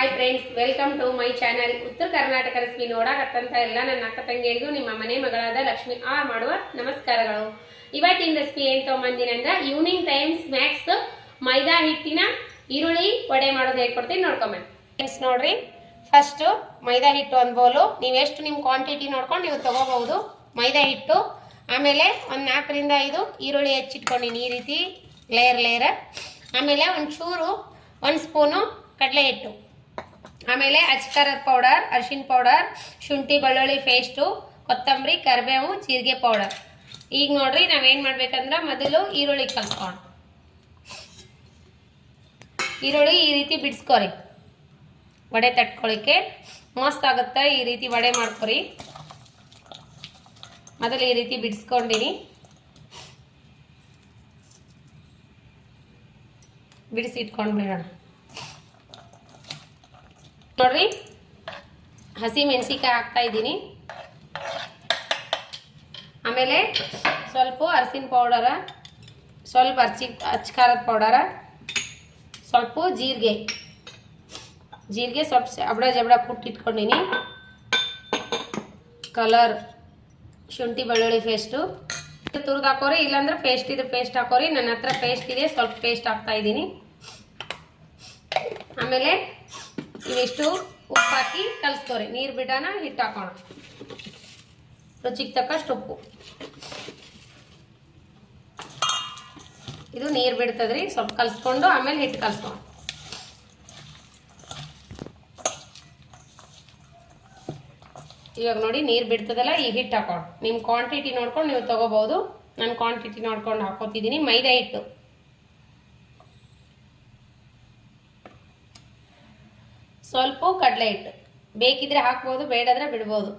Hi friends, welcome to my channel. Uttara Karnataka recipe ನೋಡಕತ್ತಂತ ಎಲ್ಲ ನನ್ನ ಅಕ್ಕ ತಂಗಿಯರಿಗೂ ನಿಮ್ಮ ಮನೆ ಮಗಳಾದ ಲಕ್ಷ್ಮಿ ಆರ್ ಮಾಡುವ ನಮಸ್ಕಾರಗಳು. ಇವತ್ತಿನ ರೆಸಿಪಿ ಏನ್ ತಗೊಂಬಂದಿನಿ ಅಂದ್ರೆ ಈವ್ನಿಂಗ್ ಟೈಮ್ ಸ್ನ್ಯಾಕ್ಸ್ ಮೈದಾ ಹಿಟ್ಟಿನ ಈರುಳ್ಳಿ ವಡೆ ಮಾಡೋದು ಹೇಳ್ಕೊಡ್ತೀನಿ, ನೋಡ್ಕೊಂಬನ್ನಿ ಫ್ರೆಂಡ್ಸ್. ನೋಡ್ರಿ, ಫಸ್ಟ್ ಮೈದಾ ಹಿಟ್ಟು ಒಂದು ಬೌಲು, ನೀವು ಎಷ್ಟು ನಿಮ್ಮ ಕ್ವಾಂಟಿಟಿ ನೋಡ್ಕೊಂಡು ನೀವು ತಗೋಬಹುದು. ಮೈದಾ ಹಿಟ್ಟು, ಆಮೇಲೆ ಒಂದು 4 ರಿಂದ 5 ಈರುಳ್ಳಿ ಹೆಚ್ಚಿಟ್ಕೊಂಡಿನಿ ಈ ರೀತಿ ಲೇಯರ್. ಆಮೇಲೆ ಒಂಚೂರು 1 ಸ್ಪೂನು ಕಡಲೆ ಹಿಟ್ಟು, ಆಮೇಲೆ ಅಚ್ಕಾರದ ಪೌಡರ್, ಅರಿಶಿನ ಪೌಡರ್, ಶುಂಠಿ ಬೆಳ್ಳುಳ್ಳಿ ಪೇಸ್ಟು, ಕೊತ್ತಂಬರಿ, ಕರಿಬೇವು, ಜೀರಿಗೆ ಪೌಡರ್. ಈಗ ನೋಡ್ರಿ, ನಾವೇನು ಮಾಡ್ಬೇಕಂದ್ರೆ ಮೊದಲು ಈರುಳ್ಳಿ ಕಲ್ಸ್ಕೊಂಡು ಈರುಳ್ಳಿ ಈ ರೀತಿ ಬಿಡಿಸ್ಕೊರಿ. ವಡೆ ತಟ್ಕೊಳ್ಳಿಕ್ಕೆ ಮಸ್ತ್ ಆಗುತ್ತೆ. ಈ ರೀತಿ ವಡೆ ಮಾಡ್ಕೊರಿ. ಮೊದಲು ಈ ರೀತಿ ಬಿಡಿಸ್ಕೊಂಡಿನಿ. ಬಿಡಿಸಿ ಇಟ್ಕೊಂಡು ಬಿಡೋಣ. ನೋಡ್ರಿ, ಹಸಿ ಮೆಣಸಿಕಾಯಿ ಹಾಕ್ತಾ ಇದ್ದೀನಿ. ಆಮೇಲೆ ಸ್ವಲ್ಪ ಅರಿಶಿನ ಪೌಡರ, ಸ್ವಲ್ಪ ಅಚ್ಕಾರದ ಪೌಡರ, ಸ್ವಲ್ಪ ಜೀರಿಗೆ ಸ್ವಲ್ಪ ಜಬಡ ಕುಟ್ಟಿಟ್ಕೊಂಡಿನಿ. ಕಲರ್, ಶುಂಠಿ ಬೆಳ್ಳುಳ್ಳಿ ಪೇಸ್ಟು ತುರಿದು ಹಾಕೋರಿ, ಇಲ್ಲಾಂದ್ರೆ ಪೇಸ್ಟ್ ಇದ್ರೆ ಪೇಸ್ಟ್ ಹಾಕೋರಿ. ನನ್ನ ಹತ್ರ ಪೇಸ್ಟ್ ಇದೆ, ಸ್ವಲ್ಪ ಪೇಸ್ಟ್ ಹಾಕ್ತಾ ಇದ್ದೀನಿ. ಆಮೇಲೆ ಇವಿಷ್ಟು ಉಪ್ಪು ಹಾಕಿ ಕಲಿಸ್ಕೋರಿ. ನೀರು ಬಿಡೋಣ, ಹಿಟ್ಟು ಹಾಕೋಣ. ರುಚಿಗೆ ತಕ್ಕಷ್ಟು ಉಪ್ಪು. ಇದು ನೀರು ಬಿಡ್ತದ್ರಿ, ಸ್ವಲ್ಪ ಕಲಿಸ್ಕೊಂಡು ಆಮೇಲೆ ಹಿಟ್ಟು ಕಲಿಸ್ಕೊಂಡು. ಇವಾಗ ನೋಡಿ ನೀರು ಬಿಡ್ತದಲ್ಲ, ಈ ಹಿಟ್ಟು ಹಾಕೊಂಡು ನಿಮ್ಮ ಕ್ವಾಂಟಿಟಿ ನೋಡ್ಕೊಂಡು ನೀವು ತಗೋಬಹುದು. ನಾನು ಕ್ವಾಂಟಿಟಿ ನೋಡ್ಕೊಂಡು ಹಾಕೋತಿದ್ದೀನಿ. ಮೈದಾ ಹಿಟ್ಟು, ಸ್ವಲ್ಪ ಕಡಲೆ ಹಿಟ್ಟು, ಬೇಕಿದ್ರೆ ಹಾಕ್ಬೋದು, ಬೇಡಾದ್ರೆ ಬಿಡ್ಬೋದು.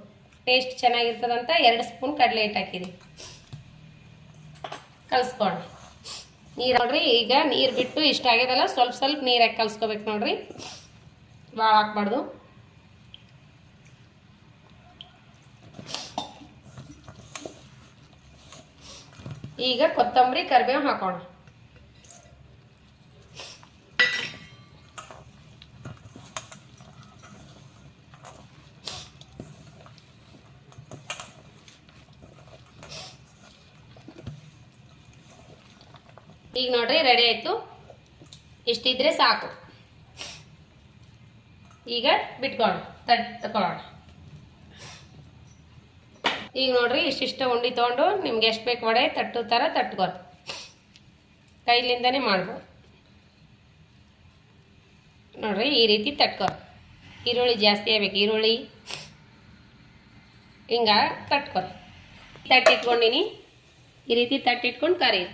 ಟೇಸ್ಟ್ ಚೆನ್ನಾಗಿರ್ತದಂತ 2 ಸ್ಪೂನ್ ಕಡಲೆ ಹಿಟ್ಟು ಹಾಕಿದ್ದೀನಿ. ಕಲಿಸ್ಕೊಂಡು ನೀರು ನೋಡ್ರಿ, ಈಗ ನೀರು ಬಿಟ್ಟು ಇಷ್ಟ ಆಗ್ಯದಲ್ಲ, ಸ್ವಲ್ಪ ನೀರು ಹಾಕಿ ಕಲಿಸ್ಕೋಬೇಕು ನೋಡ್ರಿ, ಭಾಳ ಹಾಕ್ಬಾರ್ದು. ಈಗ ಕೊತ್ತಂಬರಿ, ಕರಿಬೇವು ಹಾಕೋಣ. ಈಗ ನೋಡ್ರಿ, ರೆಡಿ ಆಯ್ತು. ಇಷ್ಟಿದ್ರೆ ಸಾಕು. ಈಗ ಬಿಟ್ಕೊಂಡು ತಕೊಳ್ಳೋಣ. ಈಗ ನೋಡ್ರಿ, ಇಷ್ಟಿಷ್ಟ ಉಂಡಿ ತೊಗೊಂಡು ನಿಮ್ಗೆ ಎಷ್ಟು ಬೇಕು ವಡೆ ತಟ್ಟು ಥರ ತಟ್ಕೊಂಡು ಕೈಲಿಂದನೇ ಮಾಡ್ಬೋದು. ನೋಡ್ರಿ, ಈ ರೀತಿ ತಟ್ಕೊ. ಈರುಳ್ಳಿ ಜಾಸ್ತಿ ಆಗ್ಬೇಕು, ಈರುಳ್ಳಿ ಹಿಂಗ ತಟ್ಕೊ. ತಟ್ಟಿಟ್ಕೊಂಡಿನಿ, ಈ ರೀತಿ ತಟ್ಟಿಟ್ಕೊಂಡು ಕರಿ.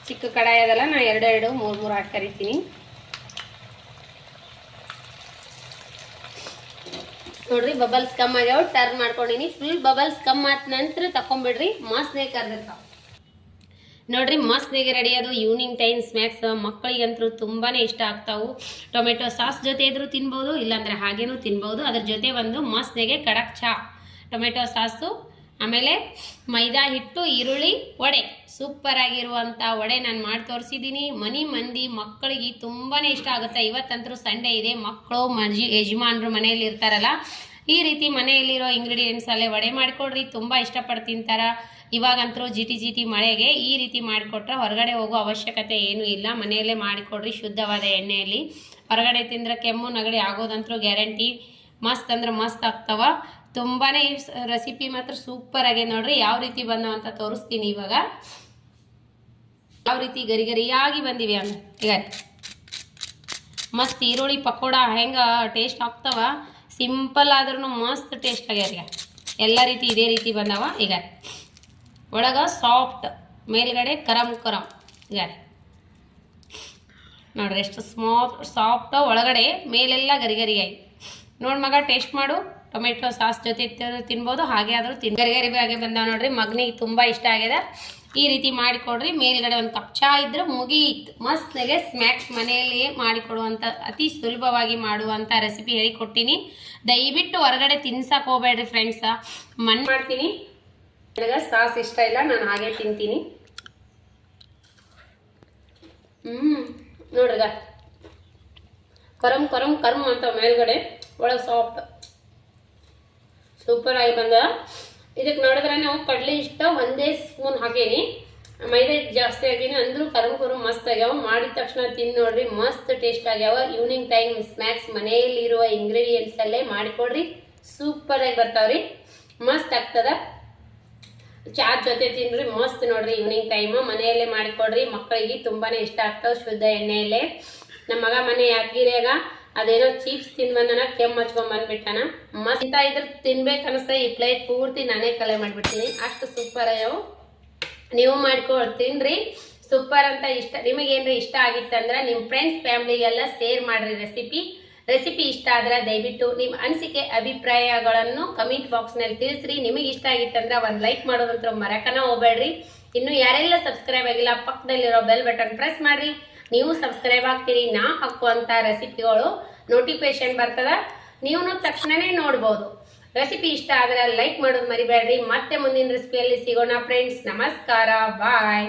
ಚಿಕ್ಕ ಕಡಾಯಿ ಅದಲ್ಲ, ನಾನು 2 3 ಹಾಕಿ ಕರಿತೀನಿ. ನೋಡ್ರಿ, ಬಬಲ್ಸ್ ಕಮ್ ಆಗ್ಯಾವ. ಟರ್ನ್ ಮಾಡ್ಕೊಂಡಿನಿ. ಫುಲ್ ಬಬಲ್ಸ್ ಕಮ್ ಆದ ನಂತರ ತಕೊಂಡ್ಬಿಡ್ರಿ. ಮಸ್ತ್ನೇ ಕರ್ದಿರ್ತಾವ ನೋಡ್ರಿ. ಮಸ್ತ್ನಾಗೆ ರೆಡಿ ಅದು ಈವ್ನಿಂಗ್ ಟೈಮ್ ಸ್ನ್ಯಾಕ್ಸ್. ಮಕ್ಕಳಿಗಂತೂ ತುಂಬಾನೇ ಇಷ್ಟ ಆಗ್ತಾವು. ಟೊಮೆಟೊ ಸಾಸ್ ಜೊತೆ ಇದ್ರೂ ತಿನ್ಬೋದು, ಇಲ್ಲಾಂದ್ರೆ ಹಾಗೇನೂ ತಿನ್ಬೋದು. ಅದ್ರ ಜೊತೆ ಒಂದು ಮಸ್ತ್ನಾಗೆ ಕಡಕ್ ಚಾ, ಟೊಮೆಟೊ ಸಾಸು, ಆಮೇಲೆ ಮೈದಾ ಹಿಟ್ಟು, ಈರುಳ್ಳಿ ವಡೆ. ಸೂಪರ್ ಆಗಿರುವಂಥ ವಡೆ ನಾನು ಮಾಡಿ ತೋರಿಸಿದ್ದೀನಿ. ಮಂದಿ ಮಕ್ಕಳಿಗೆ ತುಂಬಾನೇ ಇಷ್ಟ ಆಗುತ್ತೆ. ಇವತ್ತಂತರೂ ಸಂಡೇ ಇದೆ, ಮಕ್ಕಳು ಯಜಮಾನರು ಮನೆಯಲ್ಲಿ ಇರ್ತಾರಲ್ಲ, ಈ ರೀತಿ ಮನೆಯಲ್ಲಿರೋ ಇಂಗ್ರೀಡಿಯೆಂಟ್ಸ್ ಅಲ್ಲೇ ವಡೆ ಮಾಡಿಕೊಡ್ರಿ. ತುಂಬ ಇಷ್ಟಪಟ್ಟು ತಿಂತಾರೆ. ಇವಾಗಂತರೂ ಜಿಟಿ ಮಳೆಗೆ ಈ ರೀತಿ ಮಾಡಿಕೊಟ್ರೆ ಹೊರಗಡೆ ಹೋಗೋ ಅವಶ್ಯಕತೆ ಏನೂ ಇಲ್ಲ. ಮನೆಯಲ್ಲೇ ಮಾಡಿಕೊಡ್ರಿ, ಶುದ್ಧವಾದ ಎಣ್ಣೆಯಲ್ಲಿ. ಹೊರಗಡೆ ತಿಂದ್ರೆ ಕೆಮ್ಮು ನೆಗಡಿ ಆಗೋದಂತರೂ ಗ್ಯಾರಂಟಿ. ಮಸ್ತ್ ಅಂದ್ರೆ ಮಸ್ತ್ ಆಗ್ತಾವ. ತುಂಬಾನೇ ರೆಸಿಪಿ ಮಾತ್ರ ಸೂಪರ್ ಆಗಿದೆ ನೋಡ್ರಿ. ಯಾವ ರೀತಿ ಬಂದವ ಅಂತ ತೋರಿಸ್ತೀನಿ. ಇವಾಗ ಯಾವ ರೀತಿ ಗರಿಯಾಗಿ ಬಂದಿವೆ ಅಂತ. ಈಗ ಮಸ್ತ್ ಈರುಳ್ಳಿ ಪಕೋಡ ಹೆಂಗ ಟೇಸ್ಟ್ ಆಗ್ತಾವ, ಸಿಂಪಲ್ ಆದ್ರೂ ಮಸ್ತ್ ಟೇಸ್ಟ್ ಆಗ್ಯಾರ. ಈಗ ಎಲ್ಲ ರೀತಿ ಇದೇ ರೀತಿ ಬಂದವ. ಈಗ ಒಳಗ ಸಾಫ್ಟ್, ಮೇಲ್ಗಡೆ ಕರಂ. ಈಗ ನೋಡ್ರಿ, ಎಷ್ಟು ಸಾಫ್ಟ್, ಒಳಗಡೆ ಮೇಲೆಲ್ಲ ಗರಿಯಾಗಿ. ನೋಡಿ ಮಗ, ಟೇಸ್ಟ್ ಮಾಡು. ಟೊಮೆಟೊ ಸಾಸ್ ಜೊತೆ ತಿನ್ಬೋದು, ಹಾಗೆ ಆದರೂ ಗರಿ ಬಂದಾವ ನೋಡ್ರಿ. ಮಗನಿಗೆ ತುಂಬ ಇಷ್ಟ ಆಗಿದೆ. ಈ ರೀತಿ ಮಾಡಿಕೊಡ್ರಿ. ಮೇಲ್ಗಡೆ ಒಂದು ಕಪ್ ಚಾ ಇದ್ರೆ ಮುಗೀತು. ಮಸ್ತ್ನಾಗೆ ಸ್ನ್ಯಾಕ್ಸ್ ಮನೆಯಲ್ಲಿಯೇ ಮಾಡಿಕೊಡುವಂಥ, ಅತಿ ಸುಲಭವಾಗಿ ಮಾಡುವಂಥ ರೆಸಿಪಿ ಹೇಳಿಕೊಟ್ಟಿನಿ. ದಯವಿಟ್ಟು ಹೊರಗಡೆ ತಿನ್ಸಕ್ಕೆ ಹೋಗ್ಬೇಡ್ರಿ ಫ್ರೆಂಡ್ಸ. ಮಾಡ್ತೀನಿ. ನನಗೆ ಸಾಸ್ ಇಷ್ಟ ಇಲ್ಲ, ನಾನು ಹಾಗೆ ತಿಂತೀನಿ. ನೋಡ್ರಿಗ ಕರಮ್ ಕರಮ್ ಕರ್ಮ್ ಅಂತ ಮೇಲ್ಗಡೆ ಒಳಗೆ ಸಾಫ್ಟ್ ಸೂಪರ್ ಆಗಿ ಬಂದ. ಇದಕ್ಕೆ ನೋಡಿದ್ರೆ ನಾವು ಕಡಲೆ ಇಷ್ಟ ಒಂದೇ ಸ್ಪೂನ್ ಹಾಕೀನಿ, ಮೈದಾ ಜಾಸ್ತಿ ಹಾಕೀನಿ, ಅಂದ್ರೂ ಕರಮ್ ಕರಮ್ ಮಸ್ತ್ ಆಗ್ಯಾವ. ಮಾಡಿದ ತಕ್ಷಣ ತಿಂದು ನೋಡ್ರಿ, ಮಸ್ತ್ ಟೇಸ್ಟ್ ಆಗ್ಯಾವ. ಈವ್ನಿಂಗ್ ಟೈಮ್ ಸ್ನ್ಯಾಕ್ಸ್ ಮನೆಯಲ್ಲಿರುವ ಇಂಗ್ರೀಡಿಯೆಂಟ್ಸ್ ಅಲ್ಲೇ ಮಾಡಿಕೊಡ್ರಿ, ಸೂಪರ್ ಆಗಿ ಬರ್ತಾವ್ರಿ, ಮಸ್ತ್ ಆಗ್ತದ. ಚಾ ಜೊತೆ ತಿನ್ರಿ, ಮಸ್ತ್ ನೋಡ್ರಿ. ಈವ್ನಿಂಗ್ ಟೈಮ್ ಮನೆಯಲ್ಲೇ ಮಾಡಿಕೊಡ್ರಿ, ಮಕ್ಕಳಿಗೆ ತುಂಬಾನೇ ಇಷ್ಟ ಆಗ್ತಾವ. ಶುದ್ಧ ಎಣ್ಣೆಯಲ್ಲೇ. ನಮ್ಮ ಮಗ ಮನೆ ಯಾದಗಿರಿಯಾಗ ಅದೇನೋ ಚೀಪ್ಸ್ ತಿನ್ಬಂದನ, ಕೆಮ್ಮು ಹಚ್ಕೊಂಡ್ ಬಂದ್ಬಿಟ್ಟಾನ. ಮಸ್ತ್ ಇದ್ರ ತಿನ್ಬೇಕು ಅನಿಸ್ತಾ ಈ ಪ್ಲೇಟ್ ಪೂರ್ತಿ ನಾನೇ ಕಲೆ ಮಾಡ್ಬಿಡ್ತೀನಿ, ಅಷ್ಟು ಸೂಪರ್ ಆಗ್ಯಾವ. ನೀವು ತಿನ್ರಿ, ಸೂಪರ್ ಅಂತ. ನಿಮಗೇನ್ರಿ ಇಷ್ಟ ಆಗಿತ್ತಂದ್ರೆ ನಿಮ್ಮ ಫ್ರೆಂಡ್ಸ್ ಫ್ಯಾಮಿಲಿಗೆಲ್ಲ ಶೇರ್ ಮಾಡ್ರಿ. ರೆಸಿಪಿ ಇಷ್ಟ ಆದ್ರೆ ದಯವಿಟ್ಟು ನಿಮ್ಮ ಅನಿಸಿಕೆ ಅಭಿಪ್ರಾಯಗಳನ್ನು ಕಮೆಂಟ್ ಬಾಕ್ಸ್ ನಲ್ಲಿ ತಿಳಿಸ್ರಿ. ನಿಮಗೆ ಇಷ್ಟ ಆಗಿತ್ತಂದ್ರೆ ಒಂದು ಲೈಕ್ ಮಾಡೋದಂತ ಮರಕನ ಹೋಗ್ಬೇಡ್ರಿ. ಇನ್ನು ಯಾರೆಲ್ಲ ಸಬ್ಸ್ಕ್ರೈಬ್ ಆಗಿಲ್ಲ ಪಕ್ಕದಲ್ಲಿರೋ ಬೆಲ್ ಬಟನ್ ಪ್ರೆಸ್ ಮಾಡ್ರಿ, ನೀವು ಸಬ್ಸ್ಕ್ರೈಬ್ ಆಗ್ತೀರಿ. ನಾ ಹಾಕುವಂತ ರೆಸಿಪಿಗಳು ನೋಟಿಫಿಕೇಶನ್ ಬರ್ತದ, ನೀವು ತಕ್ಷಣನೇ ನೋಡ್ಬೋದು. ರೆಸಿಪಿ ಇಷ್ಟ ಆದ್ರೆ ಲೈಕ್ ಮಾಡೋದು ಮರಿಬೇಡ್ರಿ. ಮತ್ತೆ ಮುಂದಿನ ರೆಸಿಪಿಯಲ್ಲಿ ಸಿಗೋಣ ಫ್ರೆಂಡ್ಸ್. ನಮಸ್ಕಾರ, ಬಾಯ್.